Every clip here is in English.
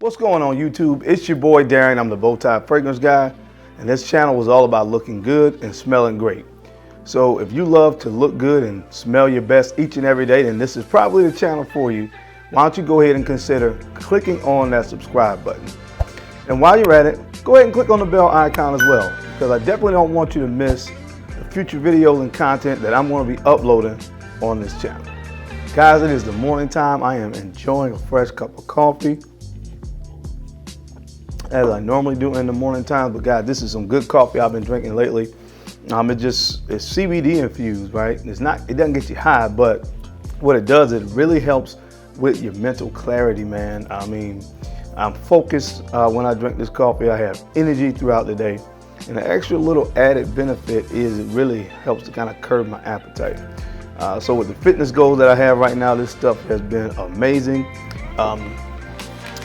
What's going on YouTube? It's your boy Darren. I'm the Bowtie Fragrance Guy, and this channel was all about looking good and smelling great. So if you love to look good and smell your best each and every day, then this is probably the channel for you. Why don't you go ahead and consider clicking on that subscribe button. And while you're at it, go ahead and click on the bell icon as well, because I definitely don't want you to miss the future videos and content that I'm going to be uploading on this channel. Guys, it is the morning time. I am enjoying a fresh cup of coffee, as I normally do in the morning time. But guys, this is some good coffee I've been drinking lately. It's CBD infused, right? It doesn't get you high, but what it does, it really helps with your mental clarity, man. I mean, I'm focused when I drink this coffee. I have energy throughout the day. And the extra little added benefit is it really helps to kind of curb my appetite. So with the fitness goals that I have right now, this stuff has been amazing.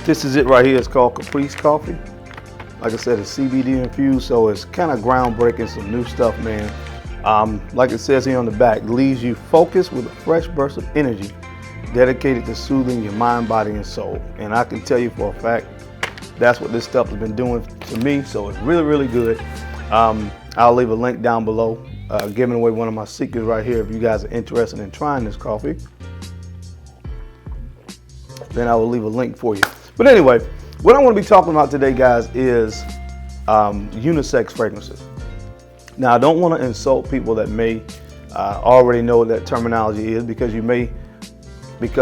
This is it right here. It's called Caprice Coffee. Like I said, it's CBD infused, so it's kind of groundbreaking, some new stuff, man. Like it says here on the back, leaves you focused with a fresh burst of energy, dedicated to soothing your mind, body, and soul. And I can tell you for a fact, that's what this stuff has been doing to me. So it's really, really good. I'll leave a link down below, giving away one of my secrets right here. If you guys are interested in trying this coffee, then I will leave a link for you. But anyway, what I want to be talking about today, guys, is unisex fragrances. Now, I don't want to insult people that may already know what that terminology is, because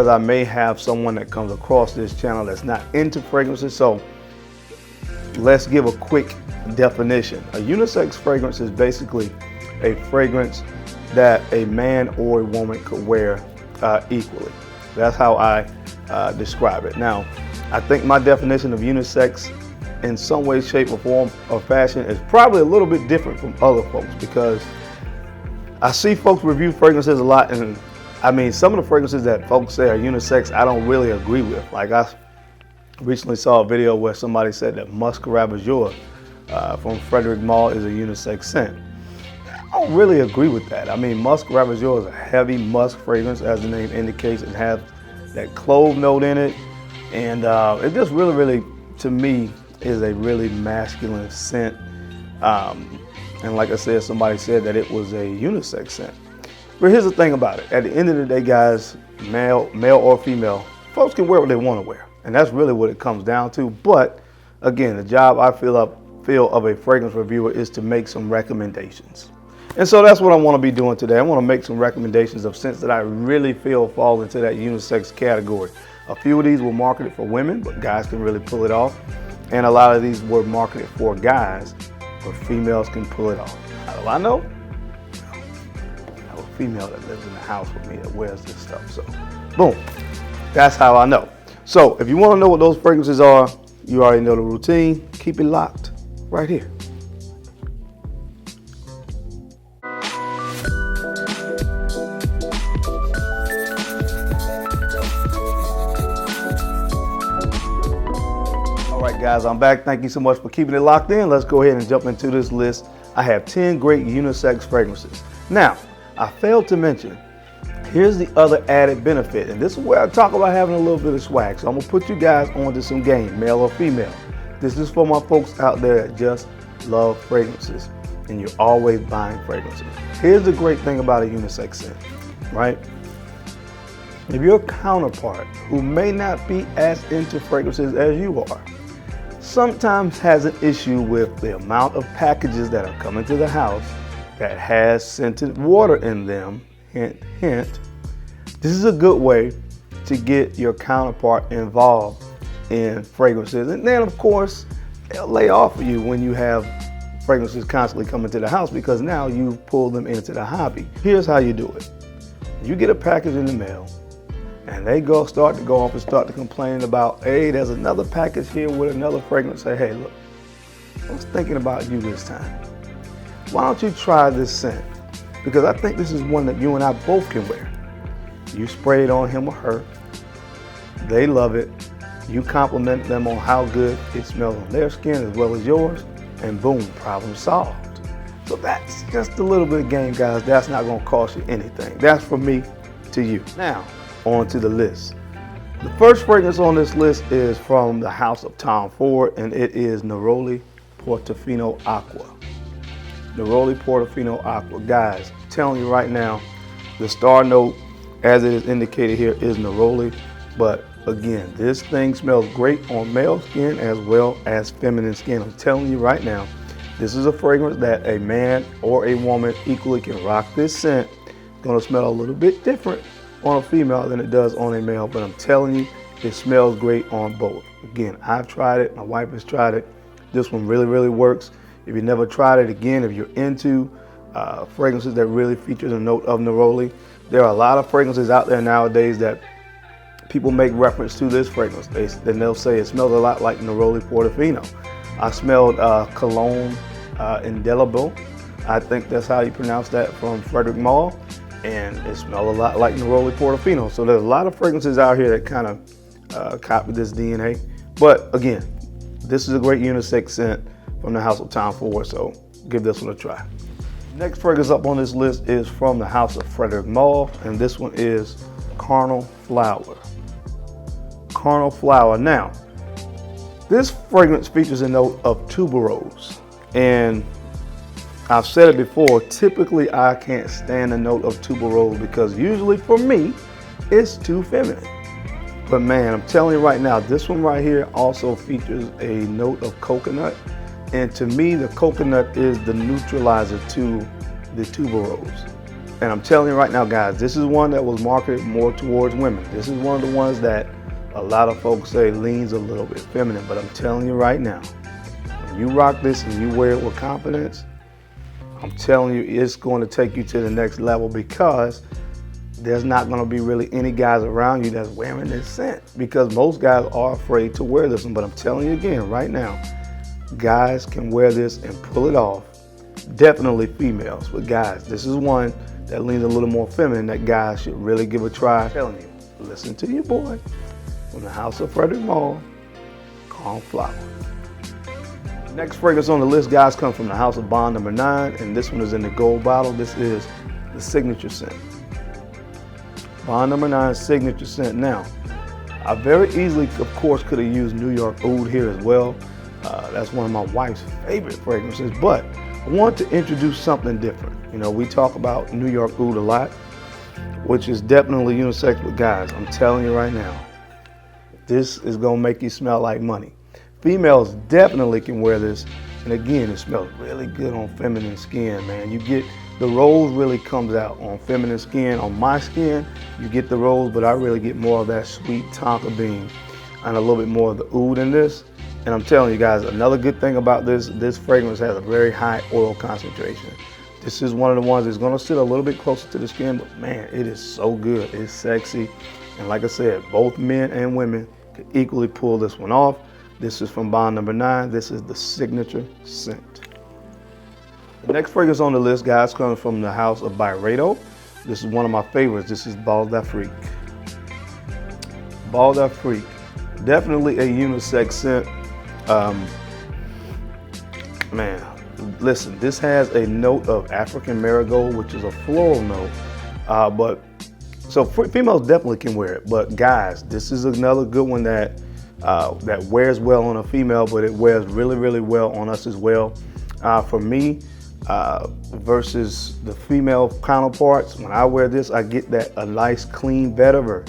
I may have someone that comes across this channel that's not into fragrances. So let's give a quick definition. A unisex fragrance is basically a fragrance that a man or a woman could wear equally. That's how I describe it. Now, I think my definition of unisex in some way, shape, or form or fashion is probably a little bit different from other folks, because I see folks review fragrances a lot, and I mean, some of the fragrances that folks say are unisex, I don't really agree with. Like, I recently saw a video where somebody said that Baccarat Rouge from Frederic Malle is a unisex scent. I don't really agree with that. I mean, Baccarat Rouge is a heavy musk fragrance, as the name indicates. It has that clove note in it, and it just really, really, to me, is a really masculine scent. And like I said, somebody said that it was a unisex scent. But here's the thing about it. At the end of the day, guys, male or female, folks can wear what they want to wear. And that's really what it comes down to. But again, the job I feel of a fragrance reviewer is to make some recommendations. And so that's what I want to be doing today. I want to make some recommendations of scents that I really feel fall into that unisex category. A few of these were marketed for women, but guys can really pull it off. And a lot of these were marketed for guys, but females can pull it off. How do I know? I have a female that lives in the house with me that wears this stuff. So, boom, that's how I know. So if you want to know what those fragrances are, you already know the routine. Keep it locked right here. All right, guys, I'm back. Thank you so much for keeping it locked in. Let's go ahead and jump into this list. I have 10 great unisex fragrances. Now, I failed to mention, here's the other added benefit, and this is where I talk about having a little bit of swag. So I'm gonna put you guys onto some game, male or female. This is for my folks out there that just love fragrances and you're always buying fragrances. Here's the great thing about a unisex scent, right? If your counterpart, who may not be as into fragrances as you are, sometimes has an issue with the amount of packages that are coming to the house that has scented water in them, hint, hint, this is a good way to get your counterpart involved in fragrances. And then, of course, they'll lay off of you when you have fragrances constantly coming to the house, because now you've pulled them into the hobby. Here's how you do it. You get a package in the mail, and they start to go off and start to complain about, hey, there's another package here with another fragrance. Say, hey, look, I was thinking about you this time. Why don't you try this scent? Because I think this is one that you and I both can wear. You spray it on him or her. They love it. You compliment them on how good it smells on their skin as well as yours, and boom, problem solved. So that's just a little bit of game, guys. That's not going to cost you anything. That's from me to you. Now, on to the list. The first fragrance on this list is from the house of Tom Ford, and it is Neroli Portofino Acqua. Neroli Portofino Acqua. Guys, I'm telling you right now, the star note, as it is indicated here, is Neroli. But again, this thing smells great on male skin as well as feminine skin. I'm telling you right now, this is a fragrance that a man or a woman equally can rock this scent. It's gonna smell a little bit different on a female than it does on a male, but I'm telling you, it smells great on both. Again, I've tried it, my wife has tried it. This one really, really works. If you never tried it, again, if you're into fragrances that really feature the note of Neroli, there are a lot of fragrances out there nowadays that people make reference to this fragrance. Then they'll say it smells a lot like Neroli Portofino. I smelled Cologne Indelible. I think that's how you pronounce that, from Frederick Mall. And it smells a lot like Neroli Portofino. So there's a lot of fragrances out here that kind of copy this DNA. But again, this is a great unisex scent from the house of Tom Ford, so give this one a try. Next fragrance up on this list is from the house of Frederick Mall, and this one is Carnal Flower. Carnal Flower. Now, this fragrance features a note of tuberose, and I've said it before, typically I can't stand the note of tuberose because usually for me, it's too feminine. But man, I'm telling you right now, this one right here also features a note of coconut. And to me, the coconut is the neutralizer to the tuberose. And I'm telling you right now, guys, this is one that was marketed more towards women. This is one of the ones that a lot of folks say leans a little bit feminine. But I'm telling you right now, when you rock this and you wear it with confidence, I'm telling you, it's going to take you to the next level, because there's not going to be really any guys around you that's wearing this scent, because most guys are afraid to wear this one. But I'm telling you again, right now, guys can wear this and pull it off. Definitely females, but guys, this is one that leans a little more feminine that guys should really give a try. I'm telling you, listen to your boy from the house of Frederick Mall, Carnal Flower. Next fragrance on the list, guys, comes from the house of Bond No. 9, and this one is in the gold bottle. This is the signature scent. Bond No. 9 signature scent. Now, I very easily, of course, could have used New York Oud here as well. That's one of my wife's favorite fragrances, but I want to introduce something different. You know, we talk about New York Oud a lot, which is definitely unisex, but guys, I'm telling you right now, this is gonna make you smell like money. Females definitely can wear this, and again, it smells really good on feminine skin, man. You get the rose really comes out on feminine skin. On my skin, you get the rose, but I really get more of that sweet tonka bean and a little bit more of the oud in this. And I'm telling you guys, another good thing about this fragrance has a very high oil concentration. This is one of the ones that's gonna sit a little bit closer to the skin, but man, it is so good. It's sexy. And like I said, both men and women can equally pull this one off. This is from Bond No. 9. This is the signature scent. The next fragrance on the list, guys, comes from the house of Byredo. This is one of my favorites. This is Bal D Afrique. Bal D Afrique. Definitely a unisex scent. Man, listen, this has a note of African marigold, which is a floral note. So females definitely can wear it. But guys, this is another good one that wears well on a female, but it wears really, really well on us as well. For me, versus the female counterparts, when I wear this, I get a nice clean vetiver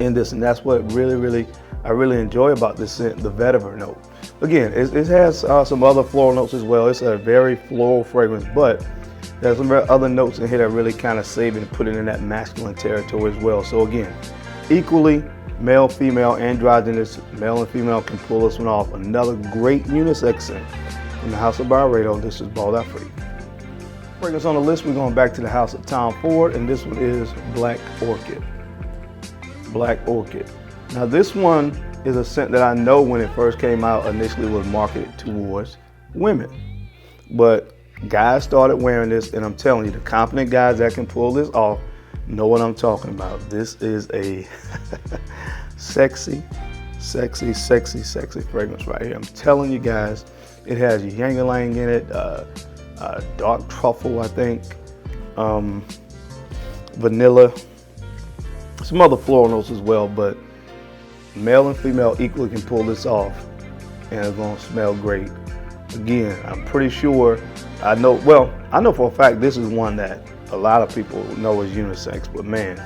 in this, and that's what I really enjoy about this scent, the vetiver note. Again, it has some other floral notes as well. It's a very floral fragrance, but there's some other notes in here that really kind of save it and put it in that masculine territory as well. So again, equally male, female, androgynous, male and female can pull this one off. Another great unisex scent from the house of Byredo. This is Bal D Afrique. Fragrance on the list, we're going back to the house of Tom Ford, and this one is Black Orchid. Black Orchid. Now this one is a scent that I know when it first came out initially was marketed towards women. But guys started wearing this, and I'm telling you, the confident guys that can pull this off know what I'm talking about. This is a sexy, sexy, sexy, sexy fragrance right here. I'm telling you guys, it has ylang-ylang in it, dark truffle, I think, vanilla, some other floral notes as well, but Male and female equally can pull this off, and it's gonna smell great. Again, I'm pretty sure, I know for a fact this is one that a lot of people know is unisex, but man,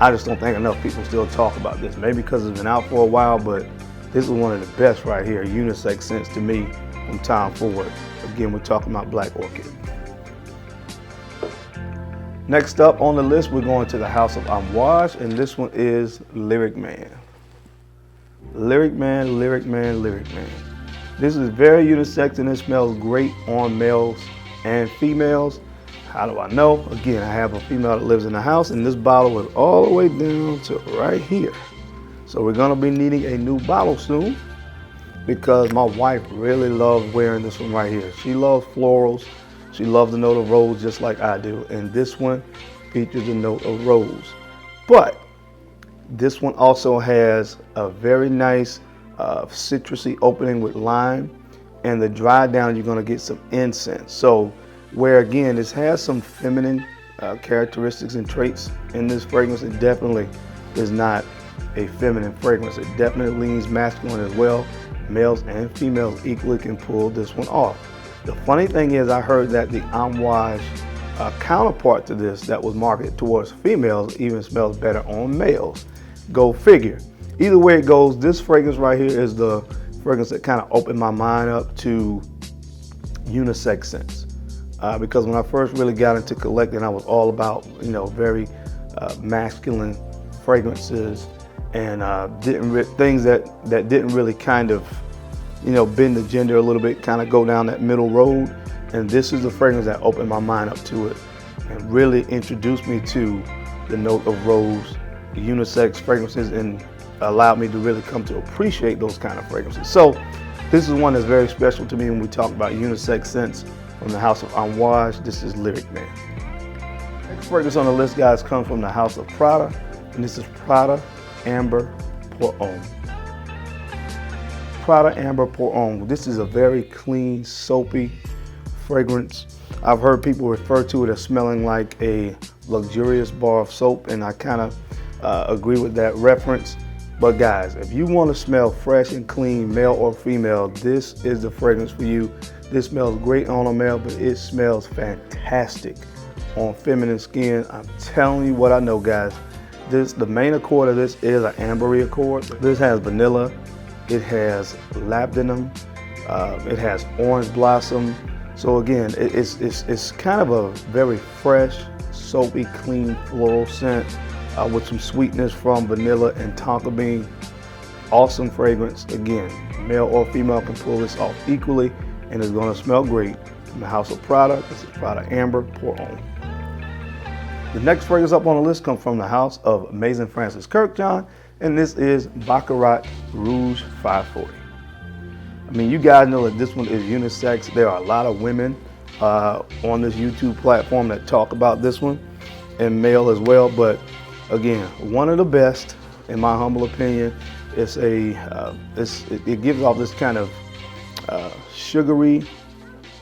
I just don't think enough people still talk about this. Maybe because it's been out for a while, but this is one of the best right here, unisex scents to me from time forward. Again, we're talking about Black Orchid. Next up on the list, we're going to the house of Awash, and this one is Lyric Man. Lyric Man, Lyric Man, Lyric Man. This is very unisex and it smells great on males and females. How do I know? Again, I have a female that lives in the house, and this bottle is all the way down to right here. So we're gonna be needing a new bottle soon because my wife really loves wearing this one right here. She loves florals. She loves the note of rose just like I do. And this one features a note of rose. But this one also has a very nice citrusy opening with lime, and the dry down you're gonna get some incense. So where again this has some feminine characteristics and traits in this fragrance, it definitely is not a feminine fragrance. It definitely leans masculine as well. Males and females equally can pull this one off. The funny thing is I heard that the Awash counterpart to this that was marketed towards females even smells better on males. Go figure. Either way it goes, this fragrance right here is the fragrance that kind of opened my mind up to unisex scents. Because when I first really got into collecting, I was all about, very masculine fragrances and things that didn't really kind of, bend the gender a little bit, kind of go down that middle road. And this is the fragrance that opened my mind up to it and really introduced me to the note of rose, unisex fragrances, and allowed me to really come to appreciate those kind of fragrances. So this is one that's very special to me when we talk about unisex scents from the house of Awash. This is Lyric Man. Next fragrance on the list, guys, comes from the house of Prada, and this is Prada Amber Poron. Prada Amber Poron. This is a very clean, soapy fragrance. I've heard people refer to it as smelling like a luxurious bar of soap, and I kind of agree with that reference. But guys, if you want to smell fresh and clean, male or female, this is the fragrance for you. This smells great on a male, but it smells fantastic on feminine skin. I'm telling you what I know, guys. The main accord of this is an ambery accord. This has vanilla, it has labdanum, it has orange blossom. So again, it's kind of a very fresh, soapy, clean floral scent with some sweetness from vanilla and tonka bean. Awesome fragrance. Again, male or female can pull this off equally, and it's going to smell great. From the house of Prada, this is Prada Amber Poron. The next fragrance up on the list comes from the house of Amazing Francis Kirkjohn, and this is Baccarat Rouge 540. I mean, you guys know that this one is unisex. There are a lot of women on this YouTube platform that talk about this one, and male as well. But again, one of the best, in my humble opinion. It gives off this kind of sugary,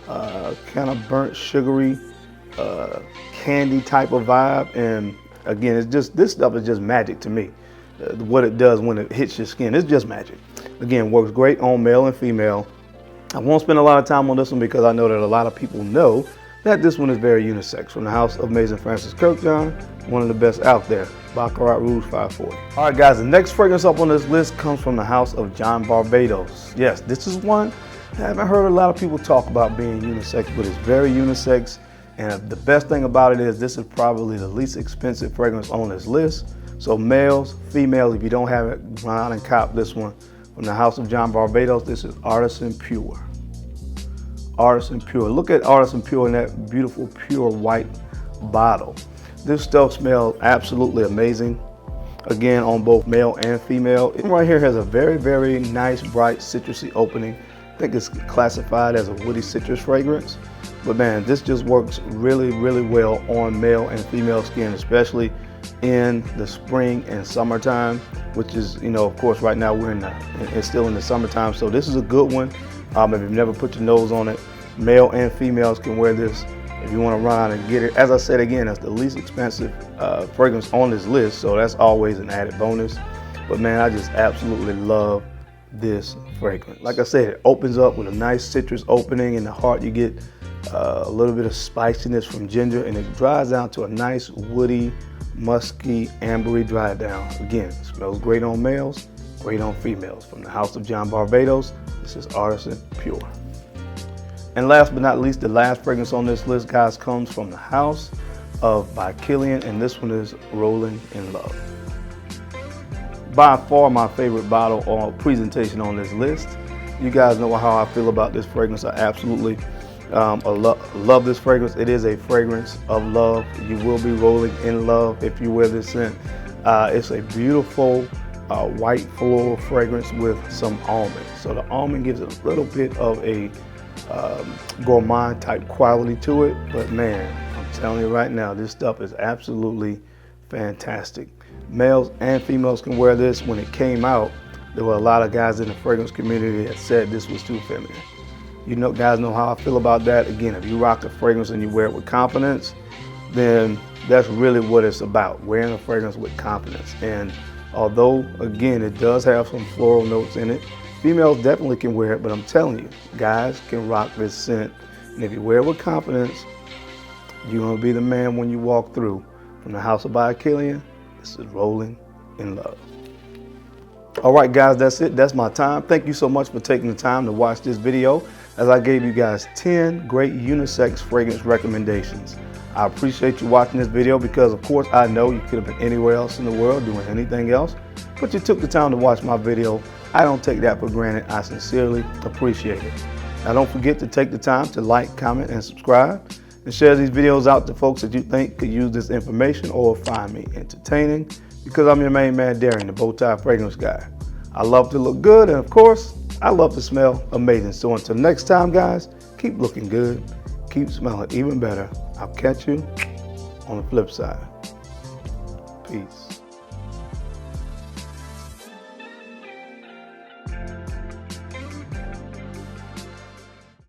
kind of burnt sugary, candy type of vibe. And again, this stuff is just magic to me. What it does when it hits your skin, it's just magic. Again, works great on male and female. I won't spend a lot of time on this one because I know that a lot of people know that this one is very unisex. From the house of Amazing Francis Kirkjohn, one of the best out there, Baccarat Rouge 540. All right, guys, the next fragrance up on this list comes from the house of John Barbados. Yes, this is one I haven't heard a lot of people talk about being unisex, but it's very unisex. And the best thing about it is this is probably the least expensive fragrance on this list. So males, females, if you don't have it, run out and cop this one. From the house of John Barbados, this is Artisan Pure. Artisan Pure. Look at Artisan Pure in that beautiful pure white bottle. This stuff smells absolutely amazing. Again, on both male and female. It right here has a very, very nice, bright, citrusy opening. I think it's classified as a woody citrus fragrance. But man, this just works really, really well on male and female skin, especially in the spring and summertime, which is, of course, right now it's still in the summertime. So this is a good one. If you've never put your nose on it, male and females can wear this if you want to run out and get it. As I said again, it's the least expensive fragrance on this list, so that's always an added bonus. But man, I just absolutely love this fragrance. Like I said, it opens up with a nice citrus opening. In the heart, you get a little bit of spiciness from ginger, and it dries down to a nice woody, musky, ambery dry down. Again, it smells great on males, great on females. From the house of John Barbados, this is Artisan Pure. And last but not least, the last fragrance on this list, guys, comes from the house of Baccarat, and this one is Rolling in Love. By far my favorite bottle or presentation on this list. You guys know how I feel about this fragrance. I absolutely love this fragrance. It is a fragrance of love. You will be rolling in love if you wear this scent. It's a beautiful white floral fragrance with some almond. So the almond gives it a little bit of a gourmand type quality to it. But man, I'm telling you right now, this stuff is absolutely fantastic. Males and females can wear this. When it came out, there were a lot of guys in the fragrance community that said this was too feminine. You know, guys know how I feel about that. Again, if you rock a fragrance and you wear it with confidence, then that's really what it's about, wearing a fragrance with confidence. And although, again, it does have some floral notes in it, females definitely can wear it, but I'm telling you, guys can rock this scent. And if you wear it with confidence, you're gonna be the man when you walk through. From the house of Baccarat, this is Rolling in Love. All right, guys, that's it. That's my time. Thank you so much for taking the time to watch this video as I gave you guys 10 great unisex fragrance recommendations. I appreciate you watching this video because, of course, I know you could have been anywhere else in the world doing anything else, but you took the time to watch my video. I don't take that for granted. I sincerely appreciate it. Now, don't forget to take the time to like, comment, and subscribe, and share these videos out to folks that you think could use this information or find me entertaining, because I'm your main man, Darren, the Bowtie Fragrance Guy. I love to look good, and of course, I love to smell amazing. So until next time, guys, keep looking good, keep smelling even better. I'll catch you on the flip side. Peace.